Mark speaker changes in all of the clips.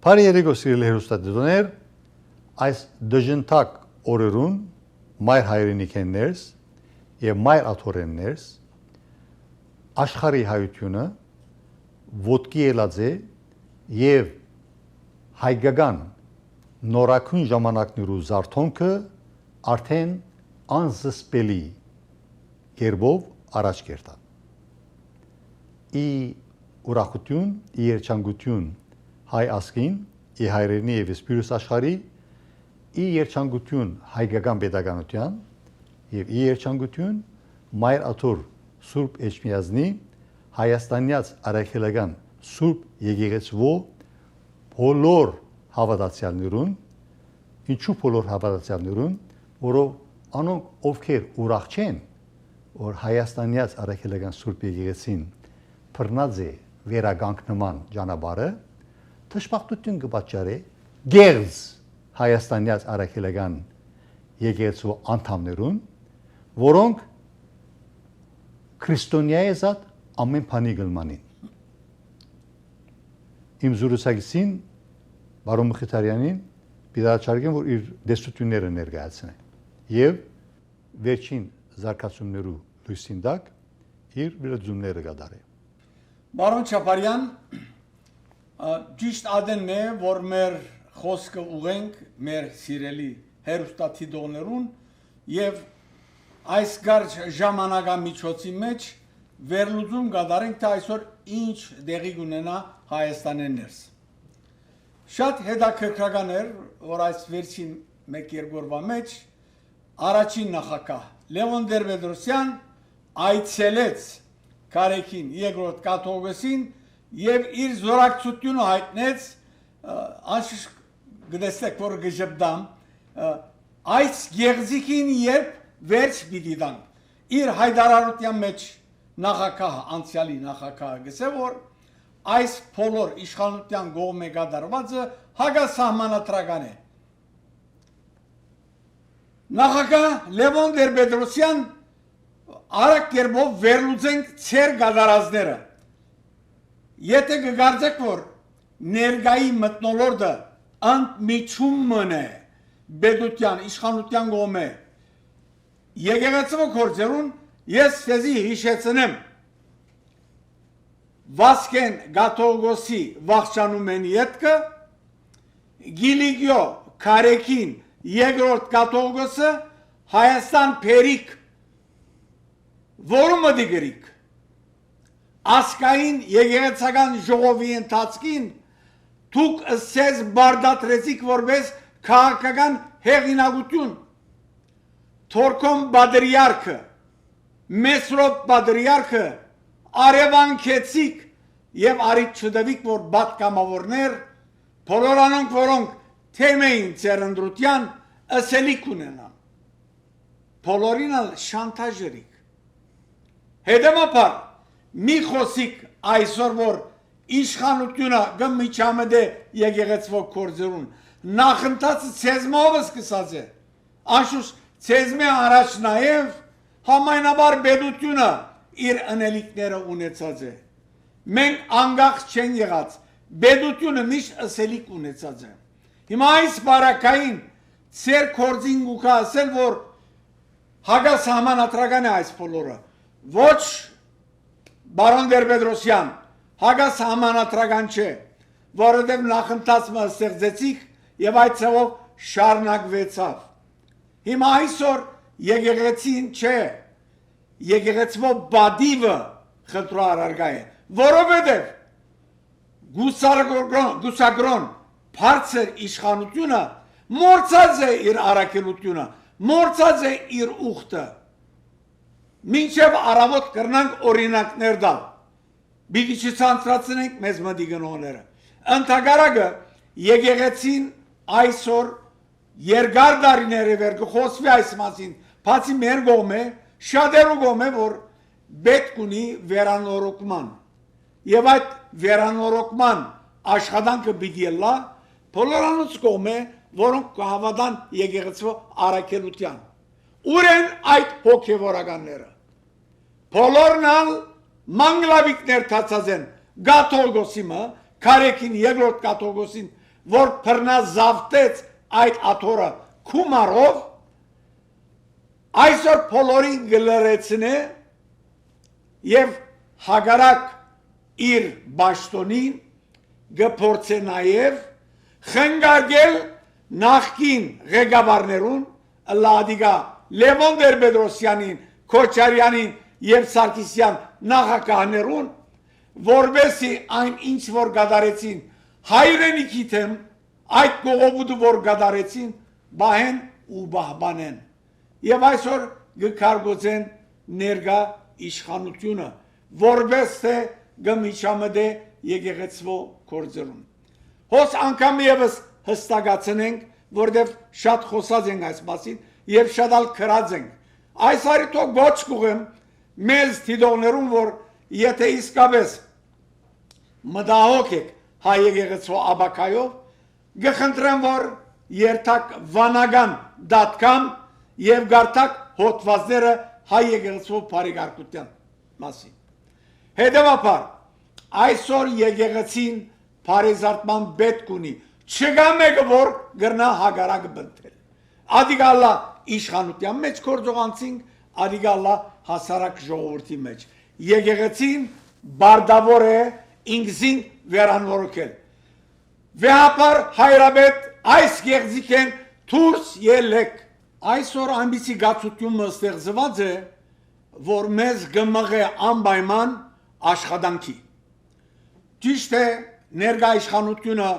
Speaker 1: Բարի երեկո սիրելի հեռուստադիտողներ, այս դժնդակ օրերուն մայր հայրենիքներս եւ մայր աթոռներս աշխարհի հայությունը ոտքի ելած է եւ հայկական նորակուն ժամանակներու զարթոնքը արդեն անզսպելի կերպով առաջ կերտա։ Ի ուրախություն, ի երջանկություն հայ ազգին, ի հայրենի եւ սպիրուս աշխարհի, ի երջանկություն հայկական պետականության եւ ի երջանկություն մայր աթոռ Սուրբ Էջմիածնի Հայաստանյաց արաքելական Սուրբ եկեղեցու բոլոր հավատացյալներուն, ինչու բոլոր հավատացյալներուն, որով անոնք ովքեր ուրախ չեն, որ Հայաստանյաց արաքելական Սուրբ եկեղեցին բռնած է վերագանքնման ճանապարհը, թշպախտություն կպատճառի գերզ Հայաստանյաց արաքելական եկեղեցու անդամներուն, որոնք քրիստոնյայի զատ ամեն բանի գլմանին։ Իմ զրուցակիցին Բարոն Մխիթարյանին պիտի որ իր դեսությունները ներկայացնի եւ վերջին զարգացումներու լույսին տակ իր վերլուծումները կատարի։
Speaker 2: Բարոն Չապարյան, ճիշտ ադենն է, որ մեր խոսքը ուղենք մեր սիրելի հեռուստադիտողներուն եւ այս կարճ ժամանակամիջոցի մեջ վերլուծում կատարենք, թե այսօր ինչ դեղի կունենա Հայաստանի ներս։ Շատ հետաքրքրական էր, որ այս վերջին 1-2 օրվա մեջ առաջին նախագահ Լևոն Տեր-Պետրոսյան այցելեց Կարեքին երկրորդ կաթողիկոսին եւ իր զորակցությունը հայտնեց անշուշտ գտեսեք որ գժբդամ այս գեղձիկին երբ վերջ պիտի տան իր հայտարարության մեջ նախագահ անցյալի նախագահը գսե որ այս բոլոր իշխանության կողմէ կատարվածը հակասահմանադրական է նախագահ Լևոն Տեր-Պետրոսյան արագ կերպով վերլուծենք ցեր գադարազները եթե կգարձեք որ ներգայի մտնոլորտը ընդմիջումն է բեդության իշխանության կողմէ եկեղեցու գործերուն ես ցեզի հիշեցնեմ Վասկեն Գաթողիկոսի վախճանումեն ետքը Գիլիգիո Կարեքին երկրորդ կաթողիկոսը Հայաստան Փերիկ որը մտիգրիկ ասկային եկեղեցական ժողովի ընթացքին դուք ըսես բարդատրեցիք որպես քաղաքական հեղինակություն Թորքոմ Բադրիարքը Մեսրոպ Բադրիարքը արևանքեցիք եւ արիտ չդվիկ որ բատկամավորներ բոլոր անոնք որոնք թեմեին ծերնդրության ըսելիք ունենան բոլորին ալ շանտաժերիկ հետևաբար մի խոսիկ այսօր որ իշխանությունը գմիջամեդե եկեղեցվո կորձերուն նախընթացը ցեզմով սկսած է անշուշտ ցեզմե առաջ նաեւ համայնաբար բեդությունը իր անելիքները ունեցած է մենք անգախ չեն եղած բեդությունը միշտ ըսելիք ունեցած է հիմա այս բարակային ծեր կորձին գուկա ասել որ հակասահմանադրական է այս բոլորը ոչ Բարոն Տեր-Պետրոսյան հակասահմանադրական չէ որովհետև նախընթացը ստեղծեցիք եւ այդ ցավով շարունակվեցավ հիմա այսօր եկեղեցին չէ եկեղեցվո բադիվը խնդրարարգա է որովհետև գուսագրոն բարձր իշխանությունը մորցած է իր առաքելությունը մորցած է իր ուխտը մինչև առավոտ կրնանք օրինակներ դալ բիդի չցանցրացնենք մեզ մտի գնողները ընդհակառակը եկեղեցին այսօր երկար դարիների վեր կխոսվի այս մասին բացի մեր կողմէ շատերու կողմէ որ պետք ունի վերանորոգման եւ այդ վերանորոգման աշխատանքը պիտի լա բոլորանոց կողմէ որոնք կհավատան եկեղեցու առաքելության ուր են այդ հոգեվորականները բոլորն ալ մանգլավիկներ թացած են Գաթողիկոսի մը Կարեքին երկրորդ կաթողիկոսին որ բռնազավթեց այդ աթոռը քումարով, այսօր բոլորին գլրեցնե եւ հագարակ իր ճաշտոնին գփորձե նաեւ խնգարգել նախկին ղեկավարներուն Լադիգա Լևոն Տեր-Պետրոսյանին, Քոչարյանին եւ Սարգսյան նախագահներուն, որբեսի այն ինչ որ գդարեցին հայրենիքի թեմ այդ կողոպուտը որ գդարեցին բահեն ու բահբանեն եւ այսօր գկարգոծեն ներգա իշխանությունը որբես թե գմիչամդե եկեղեցվո կորձերուն հոս անգամ եւս հստակացնենք որտեւ շատ խոսած ենք այս մասին եւ շատ ալ քրած ենք այս արիտո գոչ կուղեմ մեզ թիդողներուն որ եթե իսկապես մտահոգ եք հայ եկեղեցու աբակայով գխնդրեմ որ երթակ վանական.com եւ գարտակ հոդվածները հայ եկեղեցու բարեկարգության մասին հետեւաբար այսօր եկեղեցին բարեզարդման պետք ունի չկա մեկը որ գրնա հագարակ բնթել ադիգալա իշխանության մեջ կորձողանցինք ադիգալա հասարակ ժողովրդի մեջ եկեղեցին բարդավոր է ինքզին վերանորոգել վեհապար հայրաբեդ այս գեղձիկեն թուրս ելեք այսօր այնպիսի գացությունը ստեղծված է որ մեզ գմղ է անպայման աշխատանքի ճիշտ է ներկա իշխանությունը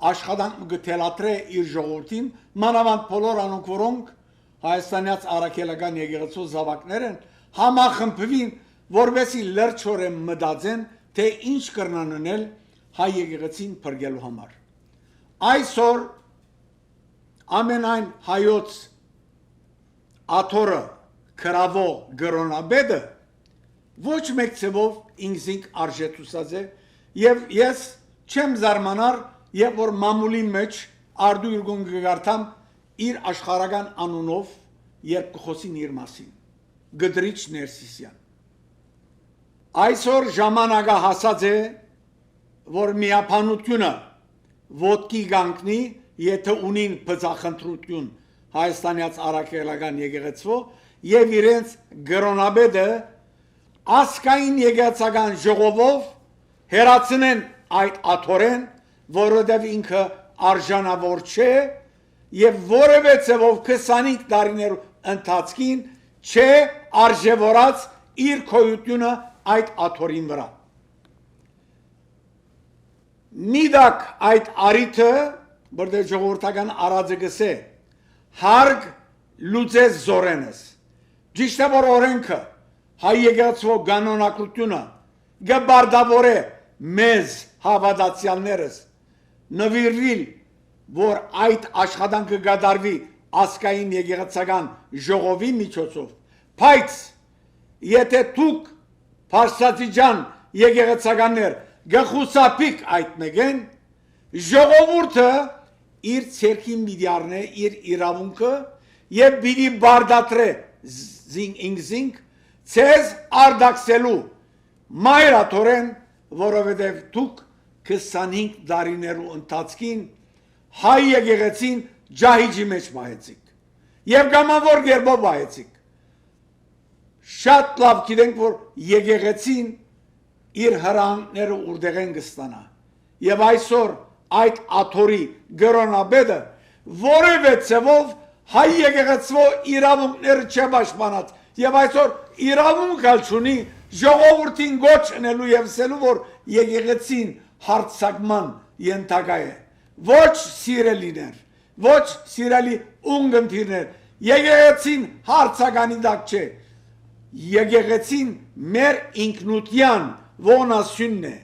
Speaker 2: աշխատանք գտելատրե իր ժողովրդին մանավանդ բոլոր անոնք որոնք հայաստանյաց առաքելական եկեղեցու զավակներ են համախմբվին որովհետեւ լրջորեն մտածեն թե ինչ կրնան անել հայ եկեղեցին փրկելու համար այսօր ամենայն հայոց աթոռը քրավո գրոնաբեդը ոչ մեկ ցեվով ինքզինք արժեթուսած է եւ ես չեմ զարմանար եւ որ մամուլի մեջ արդու ուրգուն գարտամ իր աշխարհական անունով երբ կխոսին իր մասին գդրիչ Ներսիսյան այսօր ժամանակը հասած է որ միապանությունը ոտքի գանքնի եթե ունին բծախնդրություն հայաստանյաց առաքելական եկեղեցու եւ իրենց գրոնաբեդը ասկային եկեղեցական ժողովով հերացնեն այդ աթորեն որովհետև ինքը արժանավոր չէ եւ որևէ ցեվով 25 տարիներ ընթացքին չէ արժևորած իր քոյությունը այդ աթորին վրա նիդակ այդ արիթը որտեղ ժողովրդական արածը գսե հարկ լուծես զորենս ճիշտ է որ օրենքը հայ եկեղեցու կանոնակությունը գբարդավոր է մեզ հավատացյալներս նվիրվել որ այդ աշխատանքը կատարվի ասկային եկեղեցական ժողովի միջոցով բայց եթե դուք Փարսացիջան եկեղեցականներ գխուսափիկ այդ մեկեն ժողովուրդը իր ցերքին միդիարնե իր իրավունքը եւ բիդի բարդատրե զինգ ցեզ արդակսելու մայրաթորեն որովհետեւ դուք 25 տարիներու ընթացքին հայ եկեղեցին ջահիջի մեջ մահեցիք եւ գամավոր գերբով մահեցիք շատ լավ գիտենք որ եկեղեցին իր հրանները ուրդեղեն կստանա եւ այսօր այդ աթորի գրոնաբեդը որևէ ցեվով հայ եկեղեցու իրավունքները չպաշտպանած եւ այսօր իրավունք ալչունի ժողովրդին գոչ անելու եւ ասելու որ եկեղեցին հարցակման ենթակա է ոչ սիրելիներ ոչ սիրելի ունգընտիրներ եկեղեցին հարցականի դակ չէ եկեղեցին մեր ինքնության ոնասյունն է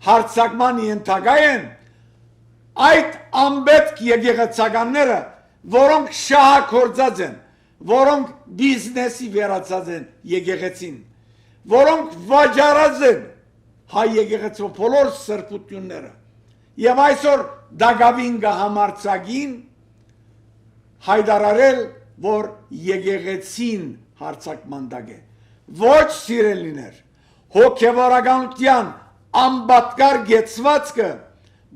Speaker 2: հարցակման ենթակա են այդ անպետք եկեղեցականները որոնք շահագործած են որոնք բիզնեսի վերածած են եկեղեցին որոնք վաճառած են հայ եկեղեցու բոլոր սրբությունները եւ այսօր դագավին գահամարցագին հայդարարել որ եկեղեցին հարցակման դակ է ոչ սիրելիներ հոգևորականության անբատկար գեցվածքը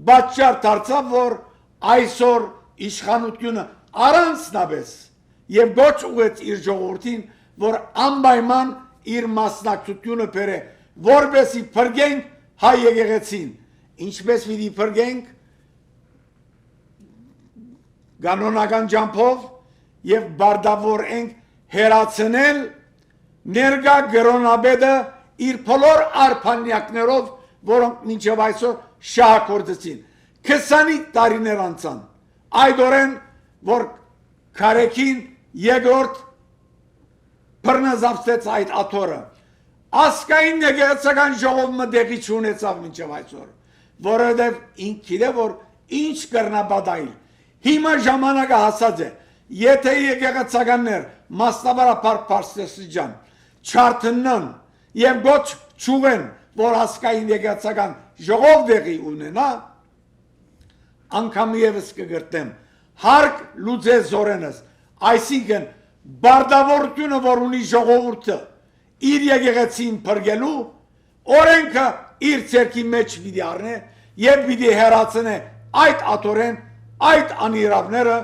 Speaker 2: բաճար դարձավ որ այսօր իշխանությունը առանցնապես եւ ոչ ուղեց իր ժողովրդին, որ անպայման իր մասնակցությունը բերե, որպեսի փրկենք հայ եկեղեցին, ինչպես պիտի փրկենք կանոնական ջամփով եւ բարդավորենք հերացնել ներկա գրոնաբեդը իր բոլոր արփանյակներով, որոնք մինչև այսօր շահագործեցին 20 տարիներ անցան այդօրեն որ քարեկին երկրորդ բռնազավթեց այդ աթորը ասկային եկեղեցական ժողովը դեղի չունեցավ մինչև այսօր որովհետև ինքն է որ ինչ կրնաբադայլ հիմա ժամանակը հասած է եթե եկեղեցականներ մասնավորապես Պարսկաստան չարտնան եւ ոչ չուղեն որ ասկային եկեղեցական ժողով դեղի ունենա անգամ եւս կգրտեմ հարկ լուծե զորենս այսինքն բարդավորությունը որ ունի ժողովուրդը իր եկեղեցին փրկելու օրենքը իր ցերքի մեջ պիտի առնե եւ պիտի հերացնե այդ աթորեն այդ անիրավները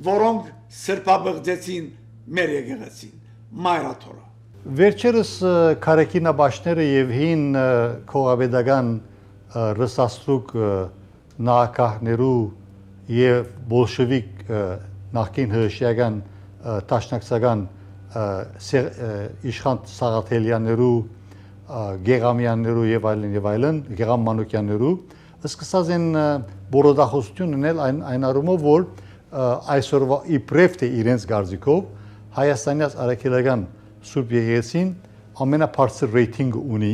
Speaker 2: որոնք սրբաբղծեցին մեր եկեղեցին մայրաթորը
Speaker 1: Վերջերս քարեկինաբաշները եւ հին քողավեդական ռսաստրուկ նահանգներու եւ բոլշևիկ նախկին հրշեգական տաշնակցական իշխան Սաղաթելյաներու Գեգամյաներու եւ այլն Գեգամ Մանուկյաներու սկսած են բորոդախոսություն ունել այն առումով որ այսօրվա իբրև թե իրենց գարձիկով Հայաստանյաց արաքելական Սուրբ Եկեղեցին ամենաբարձր ռեյտինգ ունի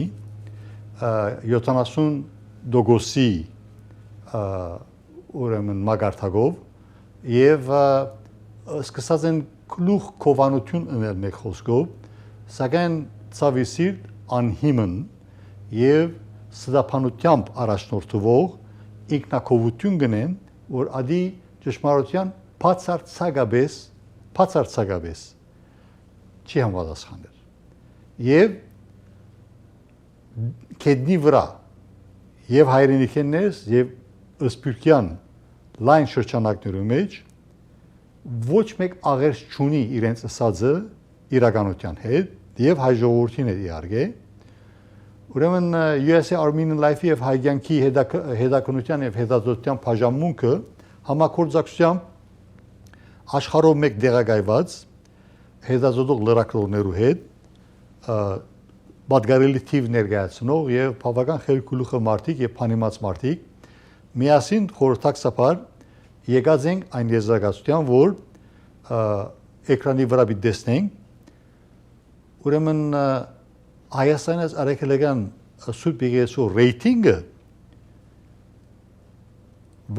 Speaker 1: 70 դոգոսի ուրեմն մագարտակով եւ սկսած են գլուխ կովանություն ունել մեկ խոսքով սակայն ցավիսիր անհիմն եւ սդափանությամբ առաջնորդվող ինքնակովություն գնեն որ ադի ճշմարության բացարձակապես չի համապատասխանել եւ կեդնի վրա եւ հայրենիքներս եւ ըսպյուրքյան լայն շրջանակներու մեջ ոչ մեկ աղերս չունի իրենց ասածը իրականության հետ եւ հայ ժողովրդին է իհարկե ուրեմն USA Armenian Life-ի եւ հայկյանքի հետաքննության եւ հետազոտության բաժանմունքը համակորձակցությամբ աշխարհով մեկ դեղագայված հետազոտող լրագրողներու հետ պատգարելի թիվ ներկայացնող եւ բավական խելքուլուխը մարդիկ եւ փանիմաց մարդիկ միասին խորհրդակցաբար եկած ենք այն եզրակացության որ էկրանի վրա պիտի տեսնենք ուրեմն Հայաստանից արաքելական Սուրբ Եկեղեցու ռեյտինգը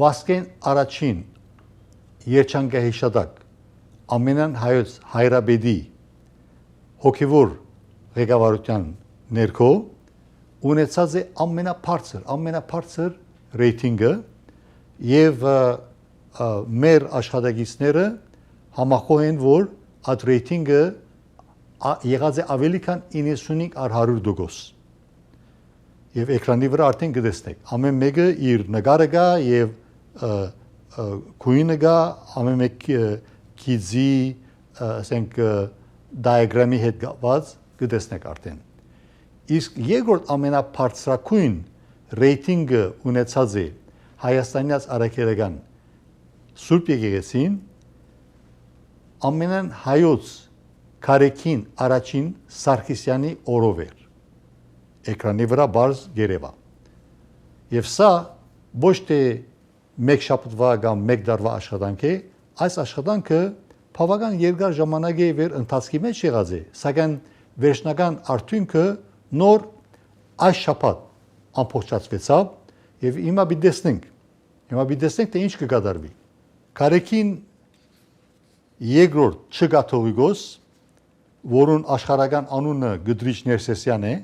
Speaker 1: վասկեն առաջին երջանկահիշադակ ամենան հայոց հայրաբեդի հոգևոր ղեկավարության ներքո ունեցած է ամենաբարձր ռեյտինգը եւ մեր աշխատակիցները համախոհ են որ այդ ռեյտինգը եղած է ավելի քան 95% եւ էկրանի վրա արդեն կտեսնեք ամեն մեկը իր նկարը կա եւ քույնը կա ամեն մեկ քիզի ասենք դիագրամի հետ կապված կտեսնեք արդեն իսկ երկրորդ ամենաբարձրակույն ռեյտինգը ունեցած է Հայաստանյաց արաքելական Սուրբ Եկեղեցին ամենան հայոց Քարեկին առաջին Սարգսյանի օրով էր էկրանի վրա բարձ գերեվա եւ սա ոչ թե մեկ շաբաթվա կամ մեկ դարվա աշխատանք է այս աշխատանքը բավական երկար ժամանակ է վեր ընթացքի մեջ եղած է սակայն վերջնական արդյունքը նոր այս շաբաթ ամփոփչացվեցավ եւ հիմա պիտի տեսնենք թե ինչ կկատարվի Քարեկին երկրորդ չկաթողիկոս որուն աշխարհական անունը Գդրիչ Ներսեսյան է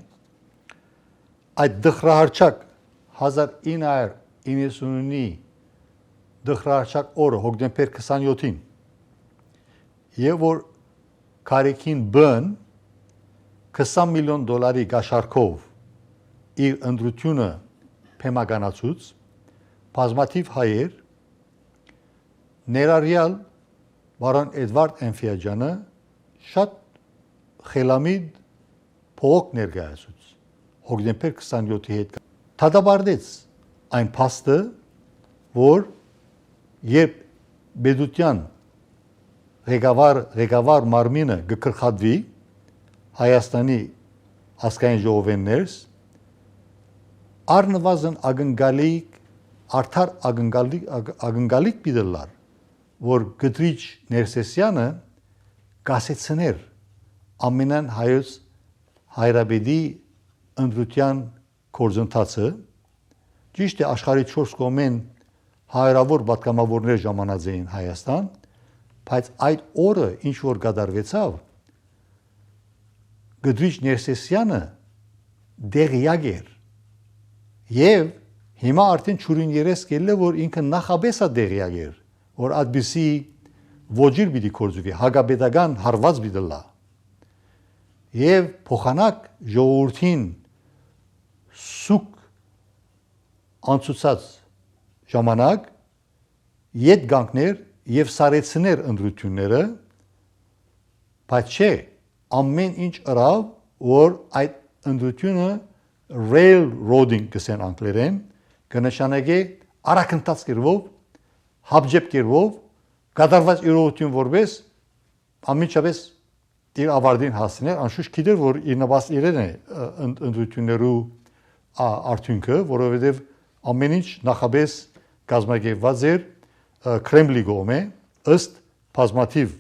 Speaker 1: այդ դխրահարչակ 1999-ի դխրահարչակ օրը հոկտեմբեր 27-ին եւ որ Քարեկին բն $20 միլիոն գաշարքով իր ընդրությունը փեմականացուց բազմաթիվ հայեր ներառյալ Բարոն Էդվարդ Էնֆիաջյանը շատ խելամիտ փող ներկայացուց հոկտեմբեր 27-ի հետ դադարեց այն փաստը, որ երբ Բեդուտյան ղեկավար մարմինը գկրխատվի Հայաստանի ազգային ժողովեն ներս առնվազն արդար ակնկալիք պիտելար, որ Գդրիչ Ներսեսյանը կասեցներ ամենան հայոց հայրաբեդի ընդրության գործընթացը, ճիշտ է աշխարհի 4 կողմեն հարյուրավոր պատգամավորներ ժամանած էին Հայաստան, բայց այդ օրը ինչ որ կատարվեցավ, Գդրիչ Ներսեսյանը դեղյակ էր եւ հիմա արդեն ճուրին երես կելը որ ինքը նախաբես է դեղյակ էր, որ այդպիսի ոչիր պիտի կործվի, հագաբետական հարված պիտի լա եւ փոխանակ ժողովրդին սուկ անցուցած ժամանակ ետ գանքներ եւ սարեցներ ընդրությունները, բայց չէ ամեն ինչ ըրավ, որ այդ ընդրությունը railroading կսեն անգլերեն, կնշանակե արագընթաց կերպով, հապճեպ կերպով, կատարված իրողություն որպես ամենջապես իր ավարտին հասնել, անշուշտ գիտեր, որ իր նպաստ իրեն է ընդրություններու արդյունքը, որովհետև ամեն ինչ նախապես կազմակերպված էր Կրեմլի կողմէ, ըստ բազմաթիվ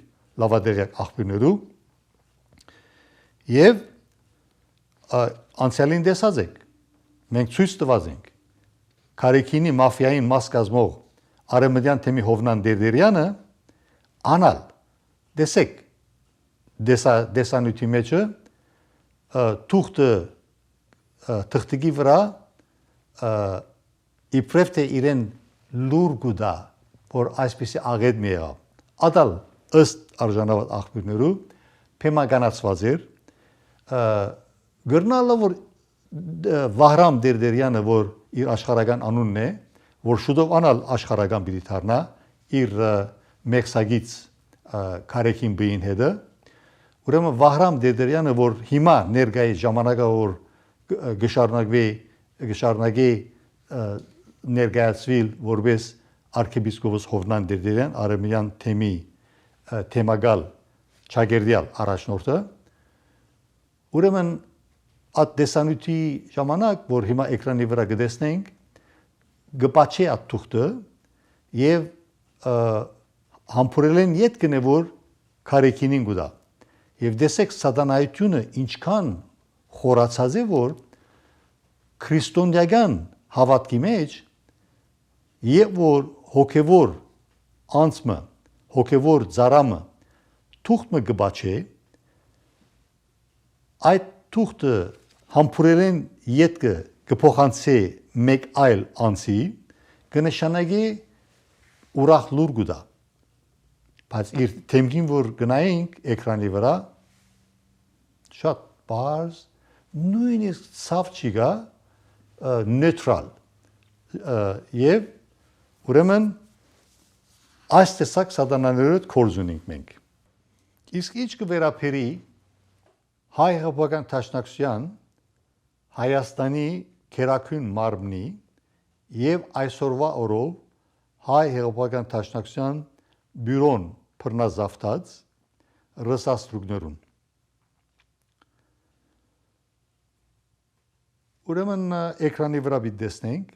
Speaker 1: լավադեղյակ աղբյուրներու եւ անցյալին տեսած եք, մենք ցույց տված ենք Քարեքինի մաֆիային մաս կազմող Արեմդյան թեմի Հովնան Դերդերյանը անալ տեսեք դեսանյութի մեջը թուղթը թղթիկի վրա իբրև թե իրեն լուր գուդա որ այսպիսի աղետ մի եղավ ադալ ըստ արժանավատ աղբյուրներու փեմականացված էր գրնալը որ Վահրամ Դերդերյանը որ իր աշխարհական անունն է որ շուտով անալ աշխարհական պիտի դառնա իր մեքսագից Քարեքին բին հետը ուրեմն Վահրամ Դերդերյանը որ հիմա ներկայիս ժամանակը որ գշարնագի ներկայացվիլ որպես arczepiskopos Հովնան Դերդերյան Արեմյան թեմի թեմագալ ճագերդյալ առաջնորդը ուրեմն այդ դեսանյութի ժամանակ որ հիմա էկրանի վրա կտեսնենք գպաչի այդ թուղթը եւ համբուրել են յետ կնե որ Քարեքինին գուտա եւ դեսեք սատանայությունը ինչքան խորացած է որ քրիստոնեական հավատքի մեջ եւ որ հոգեվոր անցմը հոգեվոր ծարամը թուղթը գբաչե այդ թուղթը համբուրելեն յետքը կփոխանցի մեկ այլ անցի կնշանակի ուրախ լուր գուտա բայց իր թեմքին որ գնայինք էկրանի վրա շատ բարձ նույնիսկ ցավ չի գա նեյտրալ եւ ուրեմն այս տեսակ սատանաներով կորզ ունենք մենք իսկ ինչ կվերապերի հայ հեղափոխական դաշնակցության Հայաստանի քերակույն մարմնի եւ այսօրվա օրով հայ հեղափոխական դաշնակցության բյուրոն բռնազավթած ռսաստրուկներուն ուրեմն էկրանի վրա դիտեցնենք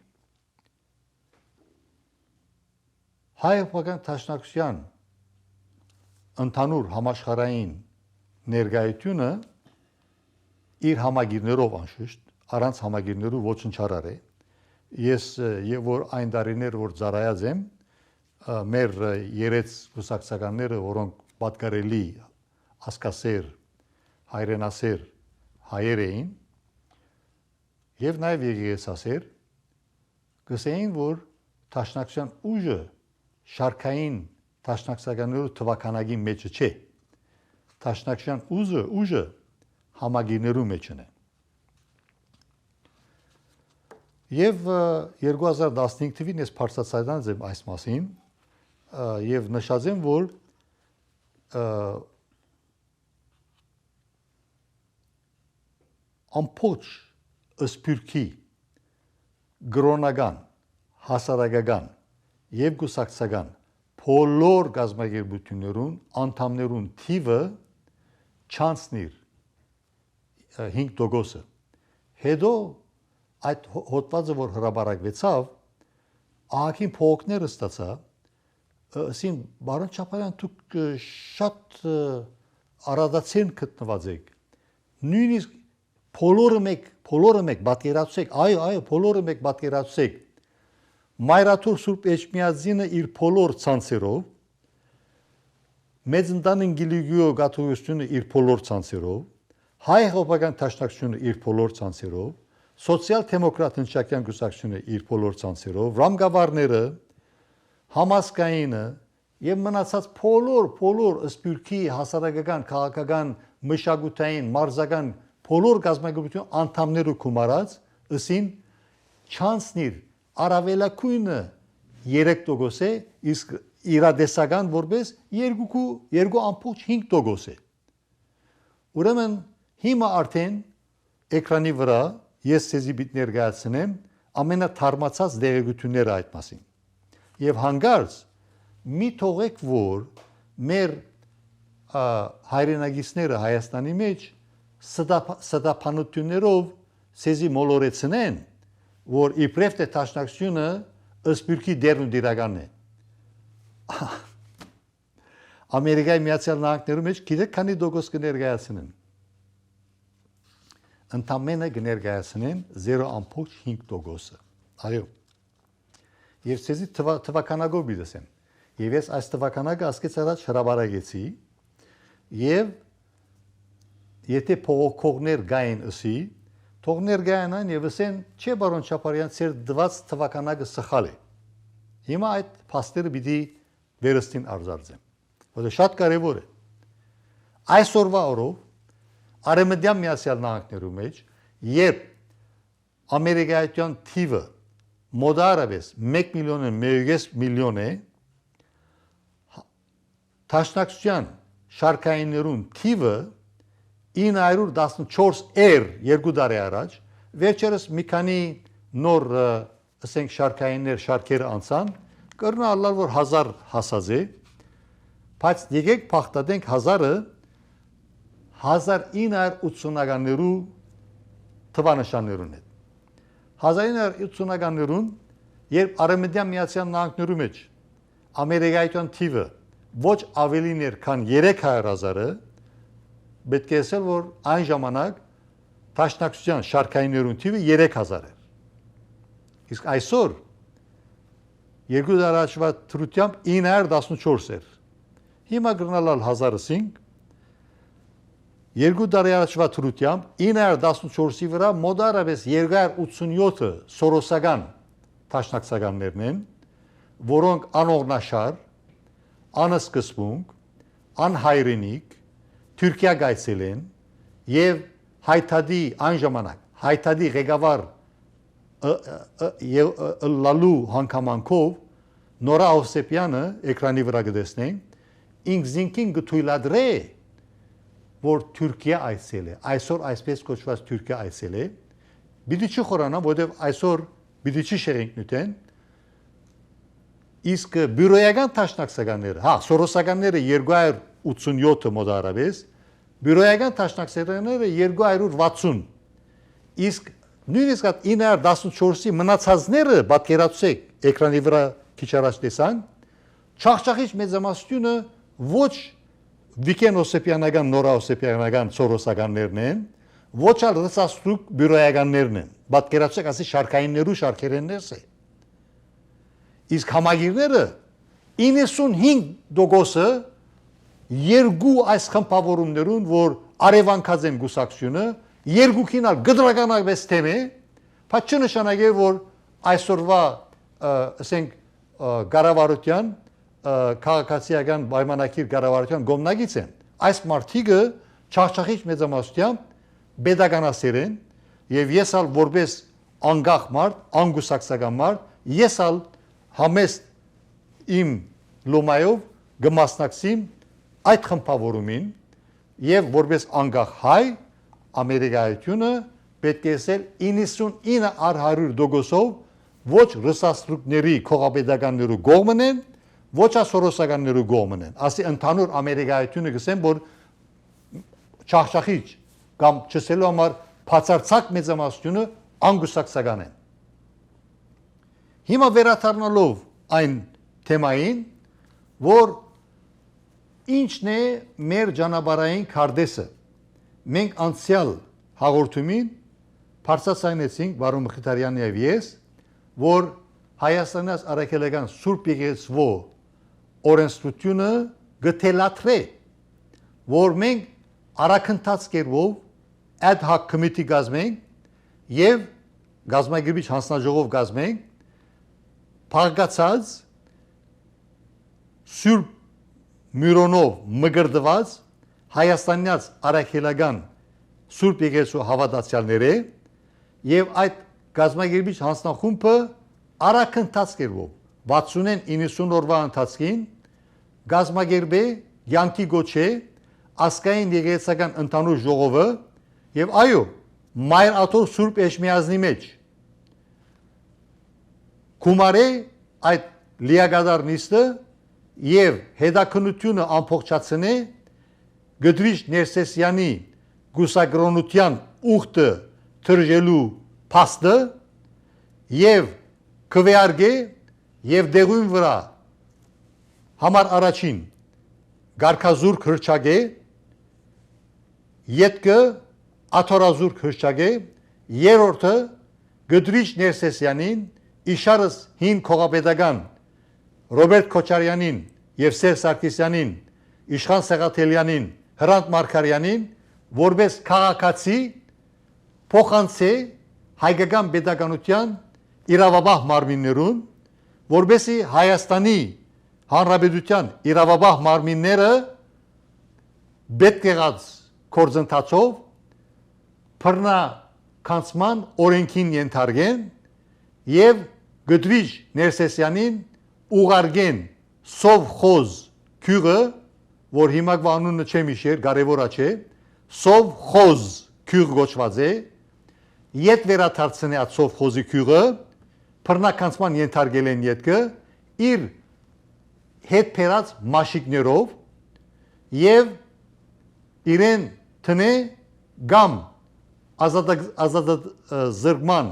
Speaker 1: հայ հեղափոխական դաշնակցության ընդհանուր համաշխարհային ներկայությունը իր համագիրներով անշուշտ առանց համագիրներու ոչնչարար է ես եւ որ այն տարիներ որ ծառայած եմ մեր երեց կուսակցականները որոնք պատկարելի ասկասեր հայրենասեր հայեր էին եւ նաեւ եկեղեցասեր գսեին որ դաշնակցության ուժը շարքային դաշնակցականներու թվականագի մեջ չէ դաշնակցության ուժը համագիրներու մեջն է եւ 2015 թվականին ես բարձրացած եմ այս մասին եւ նշած եմ, որ ամբողջ սփյուռքի գրոնական, հասարակական եւ գուսակցական բոլոր գազագերբություններուն անդամներուն թիվը չանցնիր 5%-ը։ Հետո այդ հոդվածը որ հրաբարակվեցավ, ահագին փողոքները ստացա, ասին բարոն Չապարյան դուք շատ արադացեն գտնված եք։ Նույնիսկ բոլորը մեկ պատկերացրեք, այո, բոլորը մեկ պատկերացրեք։ Մայրաթուր Սուրբ Էջմիածինը իր բոլոր ցանցերով, Մեծ ընտանին Գիլիգիո կաթողիկոսությունը իր բոլոր ցանցերով, հայ հեղափոխական դաշնակցությունը իր բոլոր ցանցերով, սոցիալ-դեմոկրատ հնչակյան գուսակցությունը իր բոլոր ցանցերով, ռամգավարները, համասկայինը եւ մնացած բոլոր սփյուռքի հասարակական, քաղաքական, մշակութային, մարզական բոլոր գազագերբություն անդամները գումարած ըսին չանցնիր առավելակույնը 3% է, իսկ իրադեսական որպես 2.5% է։ Ուրեմն հիմա արդեն էկրանի վրա ես ցեզի պիտի ներկայացնեմ ամենաթարմացած դեղեցությունները այդ մասին։ Եվ հանգարց մի թողեք, որ մեր հայրենագիցները Հայաստանի մեջ սդափանություններով ցեզի մոլորեցնեն, որ իբրև թե տաշնակցությունը սփյուռքի դերն ու դիրականն է։ Ամերիկայի Միացյալ Նահանգներում մեջ գիտեք քանի տոկոս կներկայացնեն։ Ընդամենը կներկայացնեն 0.5%-ը։ Այո։ Եվ ցեզի թվականագով բիդեսեմ։ Եվ ես այս թվականակը ասկից առաջ հրաբարակեցի եւ եթե փողոքողներ գային ըսի, թողներ գայանան եւ ասեն, չէ բարոն Չապարյան, ծեր դված թվականակը սխալ է։ Հիմա այդ փաստերը պիտի վերստին արձարծեմ, որովհետեւ շատ կարեւոր է։ Այսօրվա օրով Արևմտյան Միացյալ Նահանգներում մեջ, երբ ամերիկայական թիվը մոդարավես 1 միլիոնը 1.5 միլիոն է, տաշնակցության շարքայիններուն թիվը 914 էր 2 տարի առաջ, վերջերս մի քանի նոր ասենք շարքերը անցան, կրնա ալլալ որ 1000 հասած է, բայց եկեք փախտատենք 1000-ը 1980-ականներու թվանշաններուն հետ։ 1980-ականներուն, երբ Արևմտյան Միացյալ Նահանգներու մեջ ամերիկայական թիվը ոչ ավելին էր, քան 300,000-ը, պետք է ասել, որ այն ժամանակ տաշնակցության շարքայիններուն թիվը 3000 էր։ Իսկ այսօր 2 տարի առաջվա թրությամբ 914 էր։ Հիմա գրնալալ 1005, 2 տարի առաջվա թրությամբ 914-ի վրա մոդարավես 287-ը սորոսական տաշնակցականներն են, որոնք անողնաշար, անսկսպունք, անհայրենիք, Թուրքիա գայցել են եւ հայտարարի այն ժամանակ հայտարարի ղեկավար լալու հանգամանքով Նորա Օսեփյանը էկրանի վրա կտեսնեն ինքզինքին գթույլադրե որ Թուրքիա այցել է այսօր այսպես կոչված Թուրքիա այցել է պիտի չխորանա որովհետեւ այսօր պիտի չշերենք նույն իսկ բյուրոյական տաշնակցականները սորոսականները 287 մոդարավես բյուրոյական տաշնակցականները 260 իսկ նույնիսկ 914-ի մնացածները պատկերացրեք էկրանի վրա քիչ առաջ տեսան չախչախիչ մեծամասնությունը ոչ Վիկեն Օսեփյանական Նորա Օսեփյանական սորոսականներն են ոչ ալ ռսաստրուկ բյուրոյականներն են պատկերացրեք ասի շարքայիններու շարքերեններս է իսկ համագիրները 95%-ը երկու այս խմբավորումներուն, որ արևանքած են գուսակցությունը, երկուքին ալ գդրականավես թեմ է, բայց չնշանակե, որ այսօրվա, ասենք, գարավարության, քաղաքացիական պայմանագիր գարավարության գոմնագից են։ Այս մարդիկը չախչախիչ մեծամասնությամբ պետականասեր են, եւ ես ալ որպես անգախ մարդ, անգուսակցական մարդ, ես ալ համեստ իմ լոմայով գմասնակցին այդ խմբավորումին եւ որպես անկախ հայ ամերիկայությունը պետք է ասել 99% ոչ ռուսաստրուկների քողապետականներու կողմն են, ոչ ասորոսականներու կողմն են։ Ասի ընդհանուր ամերիկայությունը գսեն, որ չախշախիչ կամ չսելու համար բացարձակ մեծամասնությունը անգուսակցական են։ Հիմա վերադառնալով այն թեմային, որ ինչն է մեր ճանապարհային քարտեզը, մենք անցյալ հաղորդումին բարձրացնեցինք Վարոն Մխիթարյանը եւ ես, որ Հայաստանից Արաքելական Սուրբ Եկեղեցու օրենսդրությունը գտելաթրե, որ մենք արաքընթաց կերպով ad hoc committee կազմենք եւ գազագերբիչ հանձնաժողով կազմենք փաղկացած Սուրբ Միրոնով մգրդված Հայաստանից Արաքելական Սուրբ Եկեղեցու հավատացյալները եւ այդ գազագերբիչ հանձնախումբը արաքընթաց կերպով 60-ին 90 օրվա ընթացքին գազագերբե յանքի գոչե ասկային եկեղեցական ընդհանուր ժողովը եւ այո մայր աթոր Սուրբ Էջմիածնի մեջ կումարե այդ լիագադար նիստը եւ հետաքննությունը ամփոփչացնե Գդրիչ Ներսեսյանի գուսագրոնության ուխտը թրջելու փաստը եւ քվեարկե եւ դեղույն վրա համար առաջին գարկազուրկ հրճագե յետքը աթորազուրկ հրճագե երրորդը Գդրիչ Ներսեսյանին իշարս հին քողապետական Ռոբերտ Քոչարյանին եւ Սերժ Սարգսյանին Իշխան Սեղաթելյանին Հրանտ Մարգարյանին որպես քաղաքացի փոխանցե հայկական պետականության իրավաբահ մարմիններուն որբեսի Հայաստանի Հանրապետության իրավաբահ մարմինները պետք եղած կորձընթացով բռնականցման օրենքին ենթարկեն եւ Գդրիչ Ներսեսյանին ուղարկեն Սովխոզ քյուրը որ հիմա անունը չեմ իշեր կարևոր է Սովխոզ քյուր գոչված է յետ վերադարձնի այդ Սովխոզի քյուրը բռնականցման ենթարկել են յետքը իր հետ փերած մաշիկներով եւ իրեն տնե գամ ազատազրկման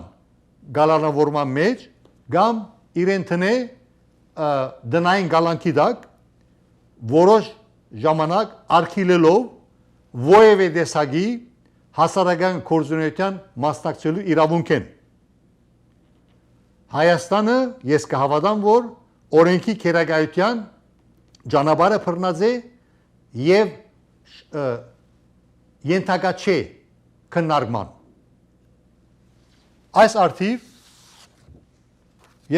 Speaker 1: գալանավորման մեջ գամ իրեն տնե դնային գալանքի դակ որոշ ժամանակ արգելելով ովևէ տեսակի հասարակական կորձունեության մասնակցելու իրավունք են Հայաստանը ես կհավատամ որ օրենքի քերակայության ճանապարհը բռնած է եւ ենթակա չէ քննարկման այս արդիվ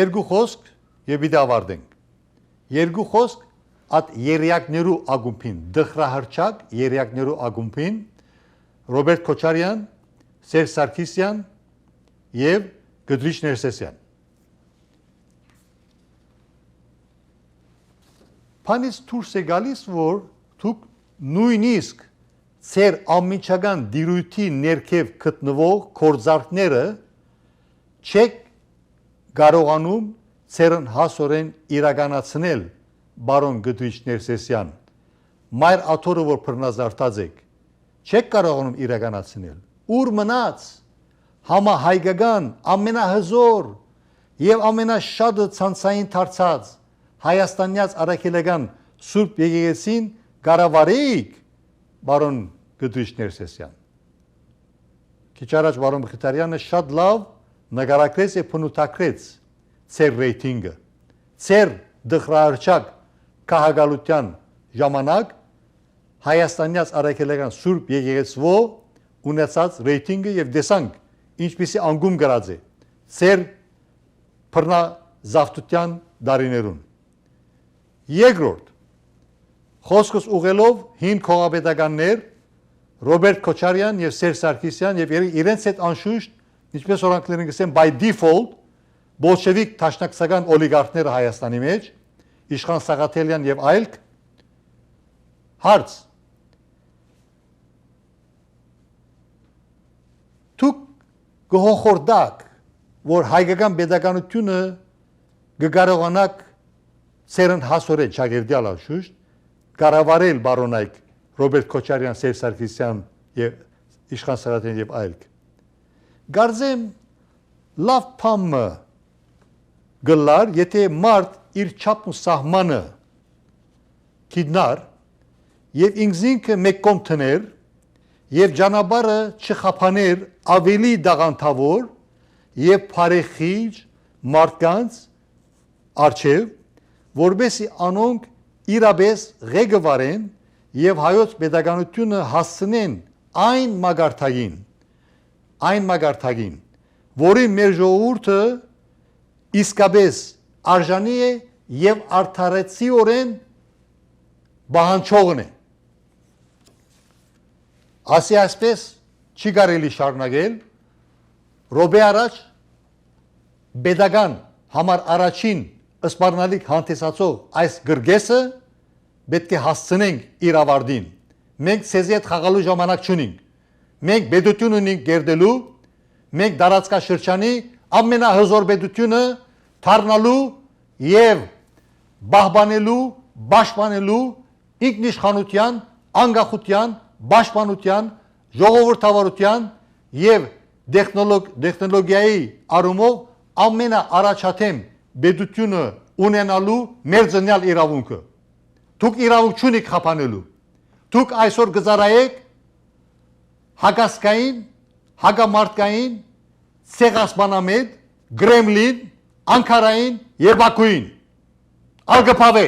Speaker 1: երկու խոսք եւ դիտա ավարտենք երկու խոսք at երյակներու ագումբին դխրահրճակ երյակներու ագումբին Ռոբերտ Քոչարյան, Սերժ Սարգսյան եւ Գդրիչ Ներսեսյան Փանից դուրս է գալիս որ դուք նույնիսկ ծեր ամիջական դիրույթի ներքև գտնվող կորձարկները չեք կարողանում ծերն հասորեն իրականացնել Բարոն Գդրիչ Ներսեսյան մայր աթորը որ բռնազարդած եք չեք կարողանում իրականացնել ուր մնաց համահայկական ամենահզոր եւ ամենաշատը ցանցային դարձած Հայաստանյաց Արաքելական Սուրբ Եկեղեցին կառավարեիք Բարոն Գդրիչ Ներսեսյան քիչ առաջ Վարոն Մխիթարյանը շատ լավ նկարագրեց եւ փնութագրեց ծեր ռեյտինգը ծեր դխրահրճակ քաղաքալության ժամանակ Հայաստանյաց Արաքելական Սուրբ Եկեղեցու ունեցած ռեյտինգը եւ դեսանք ինչպիսի անգում գրած է ծեր բռնազավթության դարիներուն երկրորդ խոսքս ուղելով հին քողապետականներ Ռոբերտ Քոչարյան եւ Սերժ Սարգսյան եւ իրենց հետ անշուշտ ինչպես օրենքներն գսեն by default բոլշևիկ տաշնակցական օլիգարխները Հայաստանի մեջ Իշխան Սաղաթելյան եւ այլք հարց դուք գողորդակ որ հայկական pedagogiությունը կկարողանաք սերն հասորեն շագերտյալ աշուշտ կառավարել բարոնայք Ռոբերտ Քոչարյան, Սերժ Սարգսյան եւ Իշխան Սաղաթելյան եւ այլք Գարձեմ լավ փամը գլար եթե մարդ իր չափ ու սահմանը գիտնար եւ ինքնինքը մեկ կողմ տներ եւ ճանապարհը չխափաներ ավելի դաղանթավոր եւ բարեխիղճ մարդկանց արչեւ որբեսի անոնք իրապես ղեկավարեն եւ հայոց pedagogiությունը հասցնեն այն մագարտագին որի մեր ժողովուրդը իսկապես արժանի է եւ արդարացիորեն բանջողն է ասի այսպես չի կարելի շարունակել ռոբե առաջ pedagogan համար առաջին սպառնալիք հանդիսացող այս գրգեսը պետք է հասցնենք իր ավարտին մենք ցեզի հետ խաղալու ժամանակ չունենք մենք պետություն ունենք գերդելու մենք դարածքաշրջանի ամենահզոր պետությունը դառնալու եւ բահբանելու պաշտպանելու ինքնիշխանության անկախության պաշտպանության ժողովրդավարության եւ տեխնոլոգիայի առումով ամենաառաջադեմ պետությունը ունենալու մեր ծնյալ իրավունքը դուք իրավունք չունիք խափանելու դուք այսօր գծարայեք հակասկային հակամարտկային ցեղասպանամետ գրեմլին անկարային եւ բաքուին ալգփավե